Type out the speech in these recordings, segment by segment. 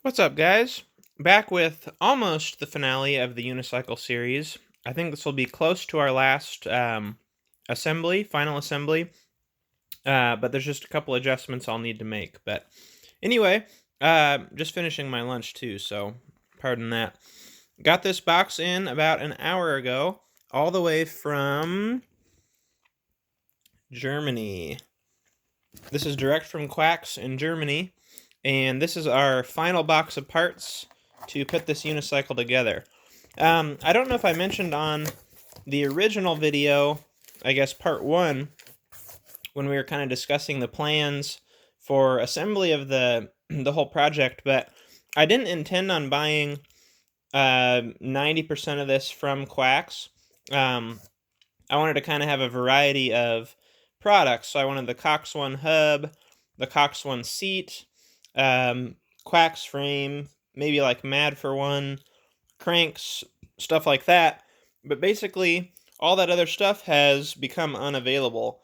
What's up, guys? Back with almost the finale of the Unicycle series. I think this will be close to our last final assembly, but there's just a couple adjustments I'll need to make. But anyway, just finishing my lunch too, so pardon that. Got this box in about an hour ago, all the way from Germany. This is direct from Quacks in Germany. And this is our final box of parts to put this unicycle together. I don't know if I mentioned on the original video, I guess part 1, when we were kind of discussing the plans for assembly of the whole project, but I didn't intend on buying 90% of this from Quacks. I wanted to kind of have a variety of products, so I wanted the Cox One hub, the Cox One seat, Quacks frame, maybe like Mad for One, cranks, stuff like that. But basically, all that other stuff has become unavailable.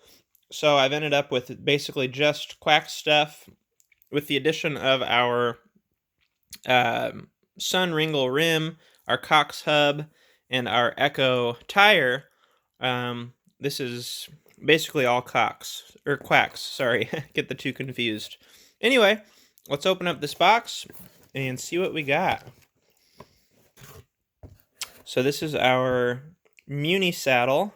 So I've ended up with basically just Quacks stuff, with the addition of our Sun Ringle rim, our Cox hub, and our Echo tire. This is basically all Quacks, sorry, get the two confused. Anyway, let's open up this box and see what we got. So this is our Muni saddle,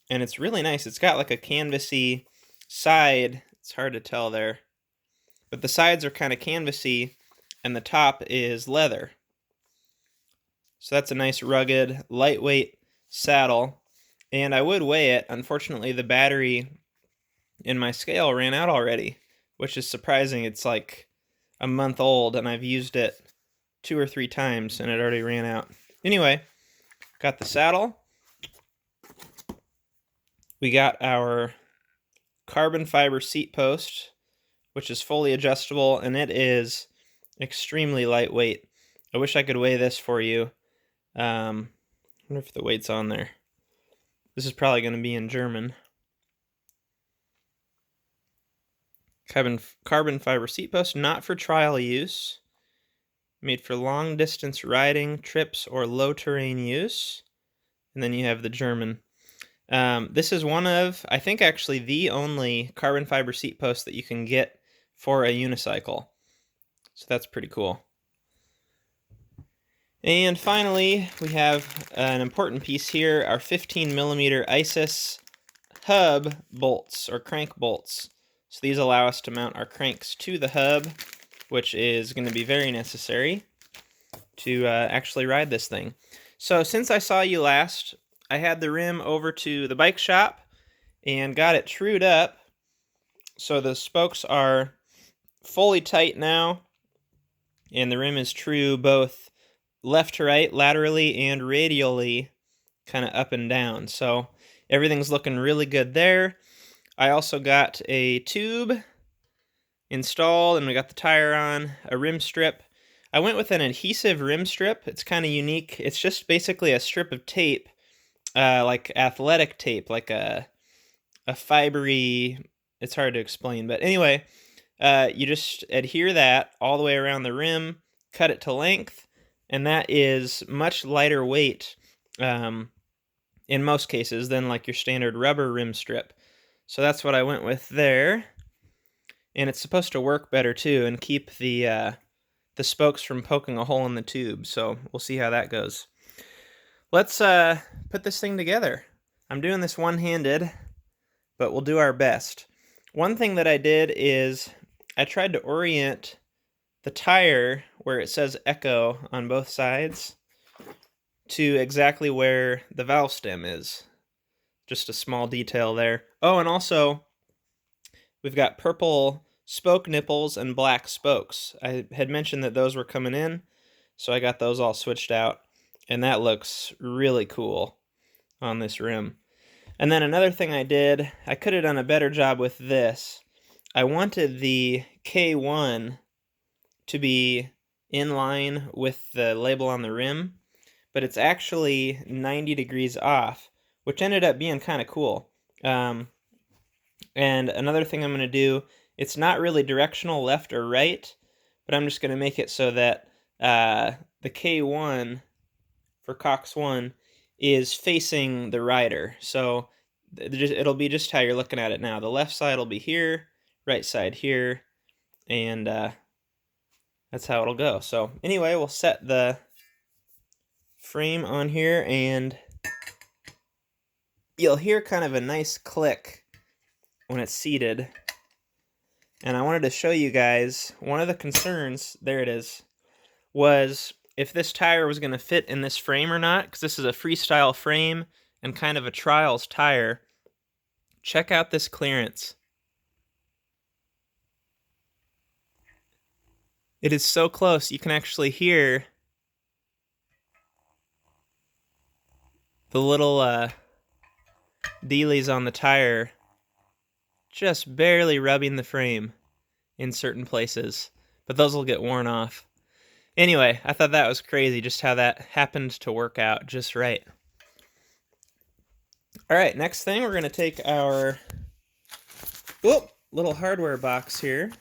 and it's really nice. It's got like a canvasy side. It's hard to tell there, but the sides are kind of canvasy, and the top is leather. So that's a nice rugged, lightweight saddle, and I would weigh it. Unfortunately, the battery in my scale ran out already, which is surprising. It's like a month old, and I've used it 2 or 3 times, and it already ran out. Anyway, got the saddle. We got our carbon fiber seat post, which is fully adjustable, and it is extremely lightweight. I wish I could weigh this for you. I wonder if the weight's on there. This is probably going to be in German. Carbon fiber seat post, not for trial use. Made for long distance riding, trips, or low terrain use. And then you have the German. This is one of, I think actually the only carbon fiber seat post that you can get for a unicycle. So that's pretty cool. And finally, we have an important piece here, our 15mm ISIS hub bolts, or crank bolts. So these allow us to mount our cranks to the hub, which is going to be very necessary to actually ride this thing. So since I saw you last, I had the rim over to the bike shop and got it trued up. So the spokes are fully tight now, and the rim is true both left to right, laterally, and radially, kind of up and down. So everything's looking really good there. I also got a tube installed, and we got the tire on, a rim strip. I went with an adhesive rim strip. It's kind of unique. It's just basically a strip of tape, like athletic tape, like a fibery, it's hard to explain. But anyway, you just adhere that all the way around the rim, cut it to length, and that is much lighter weight in most cases than like your standard rubber rim strip. So that's what I went with there. And it's supposed to work better too and keep the spokes from poking a hole in the tube. So we'll see how that goes. Let's put this thing together. I'm doing this one-handed, but we'll do our best. One thing that I did is I tried to orient the tire where it says Echo on both sides to exactly where the valve stem is. Just a small detail there. Oh, and also, we've got purple spoke nipples and black spokes. I had mentioned that those were coming in, so I got those all switched out, and that looks really cool on this rim. And then another thing I did, I could have done a better job with this. I wanted the K1 to be in line with the label on the rim, but it's actually 90 degrees off, which ended up being kind of cool. And another thing I'm going to do, it's not really directional left or right, but I'm just going to make it so that the K1 for Cox 1 is facing the rider. So it'll be just how you're looking at it now. The left side will be here, right side here, and that's how it'll go. So anyway, we'll set the frame on here, and you'll hear kind of a nice click when it's seated. And I wanted to show you guys, one of the concerns, there it is, was if this tire was going to fit in this frame or not, because this is a freestyle frame and kind of a trials tire. Check out this clearance. It is so close, you can actually hear the little dealies on the tire just barely rubbing the frame in certain places, but those will get worn off. Anyway, I thought that was crazy just how that happened to work out just right. Alright, next thing we're going to take our little hardware box here,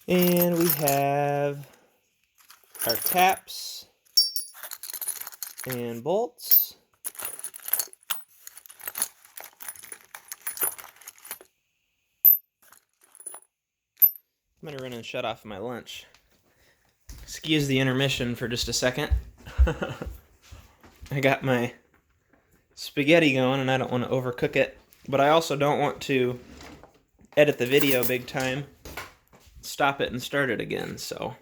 and we have our caps and bolts. I'm going to run and shut off my lunch. Excuse the intermission for just a second. I got my spaghetti going and I don't want to overcook it, but I also don't want to edit the video big time, stop it and start it again. So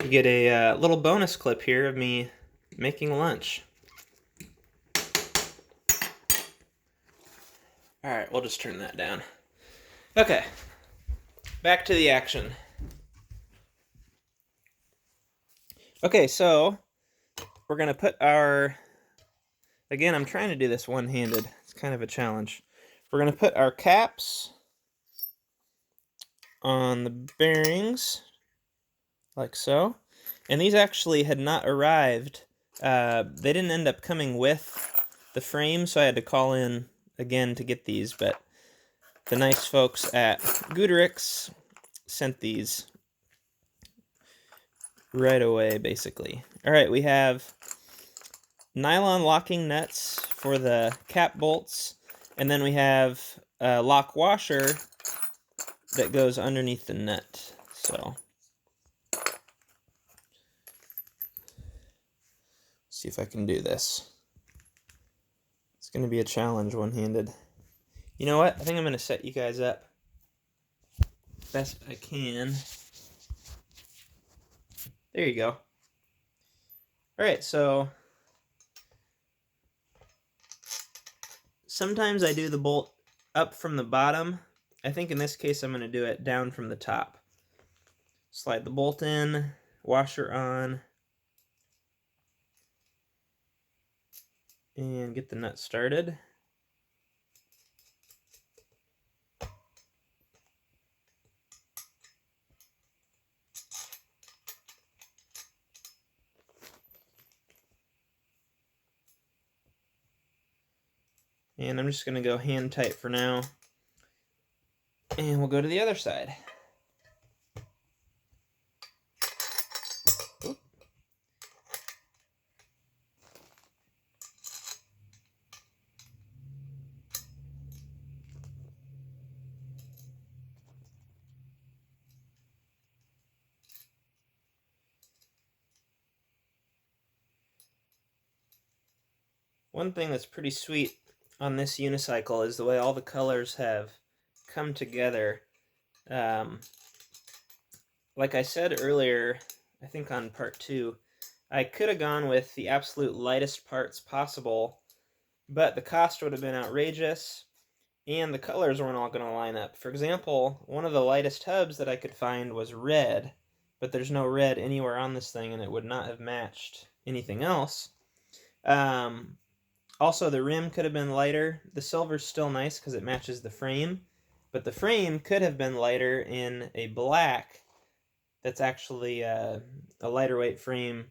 you get a little bonus clip here of me making lunch. Alright, we'll just turn that down. Okay, back to the action. Okay, so we're going to put our, again, I'm trying to do this one-handed. It's kind of a challenge. We're going to put our caps on the bearings, like so. And these actually had not arrived. They didn't end up coming with the frame, so I had to call in again to get these, but the nice folks at Goodricks sent these right away, basically. Alright, we have nylon locking nuts for the cap bolts, and then we have a lock washer that goes underneath the nut. So see if I can do this. It's going to be a challenge one-handed. You know what? I think I'm going to set you guys up best I can. There you go. Alright, so sometimes I do the bolt up from the bottom. I think in this case I'm going to do it down from the top. Slide the bolt in, washer on, and get the nut started. And I'm just going to go hand tight for now. And we'll go to the other side. Oop. One thing that's pretty sweet on this unicycle is the way all the colors have come together. Like I said earlier, I think on part 2, I could have gone with the absolute lightest parts possible, but the cost would have been outrageous, and the colors weren't all going to line up. For example, one of the lightest hubs that I could find was red, but there's no red anywhere on this thing, and it would not have matched anything else. Also, the rim could have been lighter. The silver's still nice because it matches the frame, but the frame could have been lighter in a black that's actually a lighter weight frame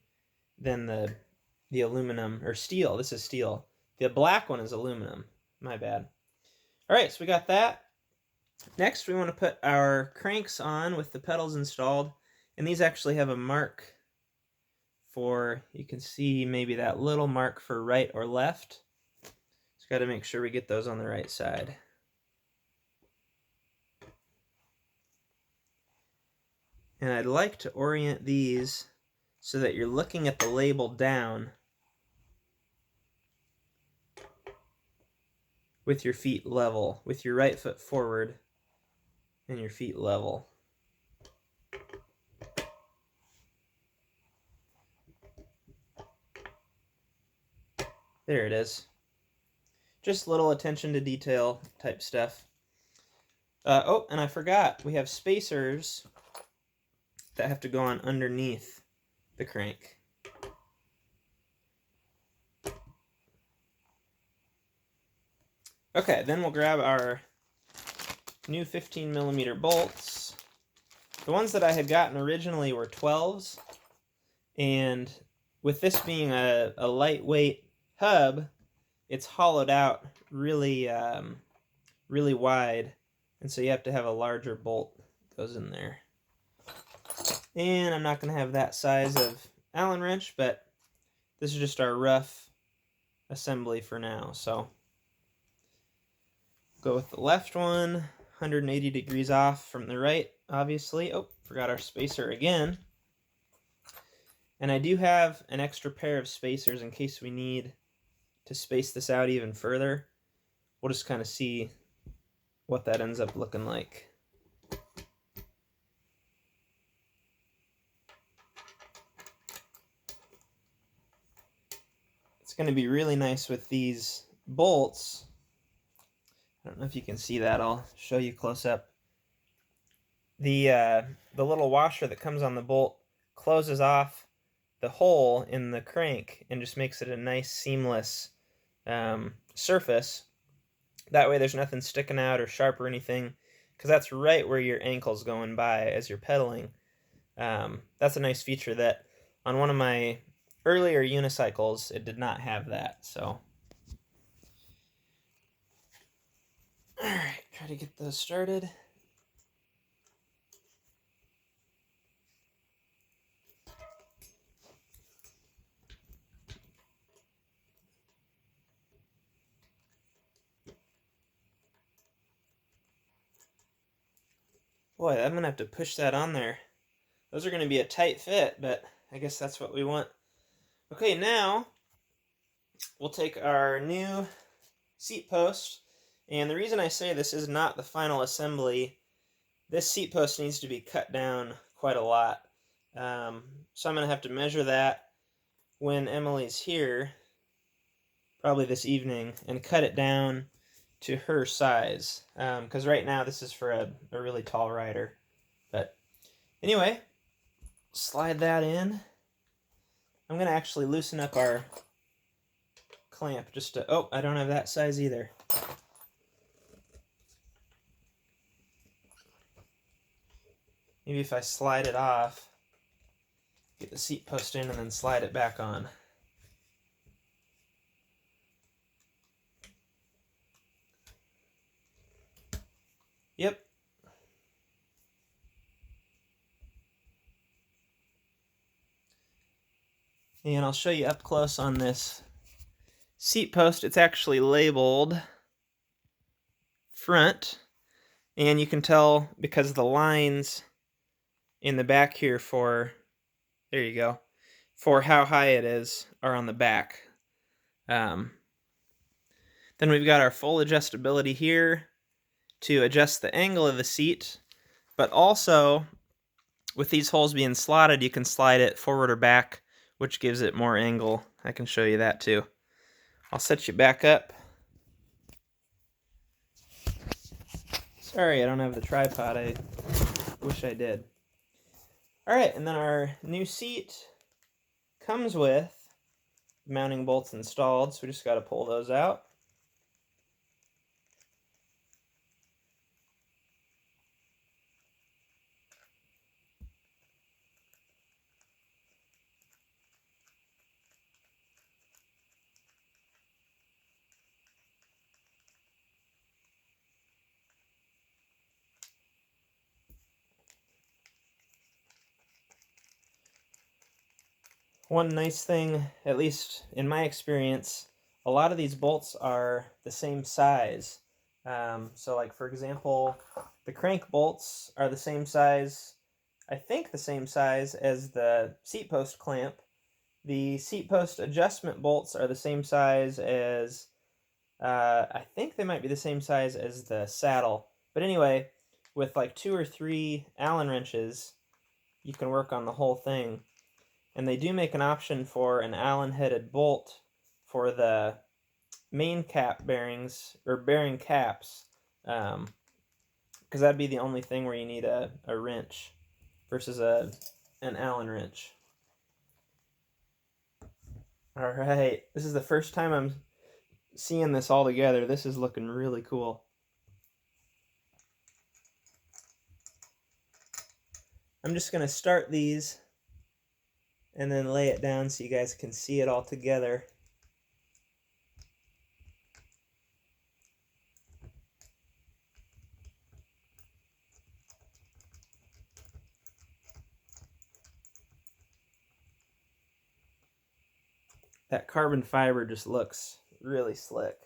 than the aluminum, or steel. This is steel. The black one is aluminum. My bad. Alright, so we got that. Next, we want to put our cranks on with the pedals installed, and these actually have a mark for, you can see maybe that little mark for right or left. Just got to make sure we get those on the right side. And I'd like to orient these so that you're looking at the label down with your feet level, with your right foot forward and your feet level. There it is. Just little attention to detail type stuff. Oh, and I forgot, we have spacers that have to go on underneath the crank. Okay, then we'll grab our new 15mm bolts. The ones that I had gotten originally were 12s, and with this being a lightweight hub, it's hollowed out really, really wide, and so you have to have a larger bolt that goes in there. And I'm not going to have that size of Allen wrench, but this is just our rough assembly for now. So go with the left one, 180 degrees off from the right, obviously. Oh, forgot our spacer again. And I do have an extra pair of spacers in case we need to space this out even further. We'll just kind of see what that ends up looking like. It's going to be really nice with these bolts. I don't know if you can see that. I'll show you close up. The little washer that comes on the bolt closes off the hole in the crank and just makes it a nice seamless surface. That way there's nothing sticking out or sharp or anything, because that's right where your ankle's going by as you're pedaling. That's a nice feature that on one of my earlier unicycles it did not have that. So alright, try to get those started. Boy, I'm going to have to push that on there. Those are going to be a tight fit, but I guess that's what we want. Okay, now we'll take our new seat post, and the reason I say this is not the final assembly, this seat post needs to be cut down quite a lot. So I'm going to have to measure that when Emily's here, probably this evening, and cut it down to her size, because right now this is for a really tall rider. But anyway, slide that in. I'm going to actually loosen up our clamp just to, oh, I don't have that size either. Maybe if I slide it off, get the seat post in and then slide it back on. Yep. And I'll show you up close on this seat post. It's actually labeled front, and you can tell because of the lines in the back here for, there you go, for how high it is are on the back. Then we've got our full adjustability here to adjust the angle of the seat, but also with these holes being slotted, you can slide it forward or back, which gives it more angle. I can show you that too. I'll set you back up. Sorry, I don't have the tripod. I wish I did. Alright, and then our new seat comes with mounting bolts installed, so we just got to pull those out. One nice thing, at least in my experience, a lot of these bolts are the same size. So like for example, the crank bolts are the same size, I think the same size as the seat post clamp. The seat post adjustment bolts are the same size as, I think they might be the same size as the saddle. But anyway, with like 2 or 3 Allen wrenches, you can work on the whole thing. And they do make an option for an Allen-headed bolt for the main cap bearings, or bearing caps, because that'd be the only thing where you need a wrench versus an Allen wrench. All right, this is the first time I'm seeing this all together. This is looking really cool. I'm just going to start these and then lay it down so you guys can see it all together. That carbon fiber just looks really slick.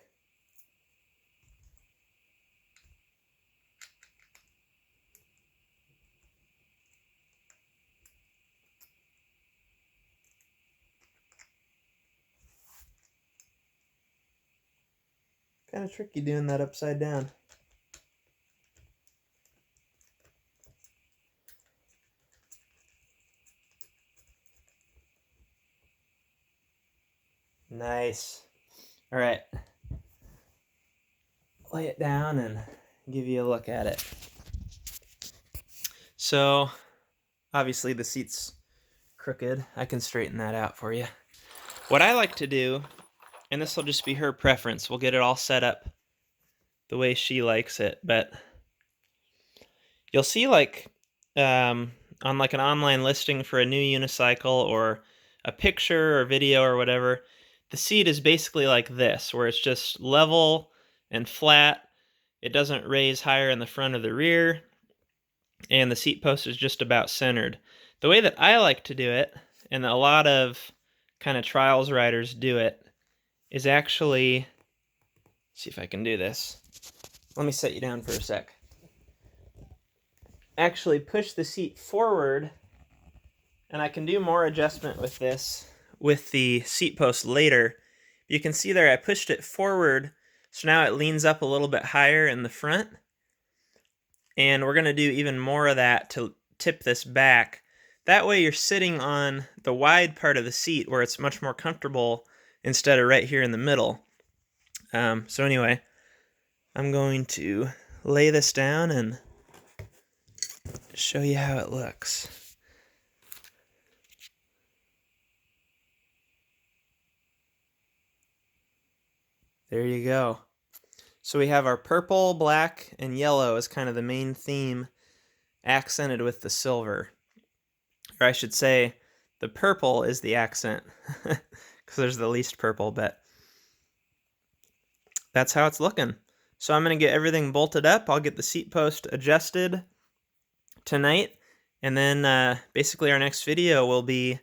Kind of tricky doing that upside down. Nice. All right. Lay it down and give you a look at it. So, obviously the seat's crooked. I can straighten that out for you. What I like to do, and this will just be her preference, we'll get it all set up the way she likes it, but you'll see like on like an online listing for a new unicycle or a picture or video or whatever, the seat is basically like this, where it's just level and flat. It doesn't raise higher in the front or the rear, and the seat post is just about centered. The way that I like to do it, and a lot of kind of trials riders do it, is actually, see if I can do this. Let me set you down for a sec. Actually push the seat forward, and I can do more adjustment with this with the seat post later. You can see there I pushed it forward, so now it leans up a little bit higher in the front, and we're going to do even more of that to tip this back. That way you're sitting on the wide part of the seat where it's much more comfortable instead of right here in the middle. So anyway, I'm going to lay this down and show you how it looks. There you go. So we have our purple, black, and yellow as kind of the main theme, accented with the silver. Or I should say, the purple is the accent, because there's the least purple, but that's how it's looking. So I'm going to get everything bolted up. I'll get the seat post adjusted tonight, and then basically our next video will be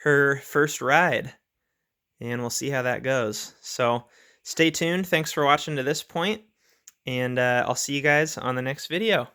her first ride, and we'll see how that goes. So stay tuned. Thanks for watching to this point, and I'll see you guys on the next video.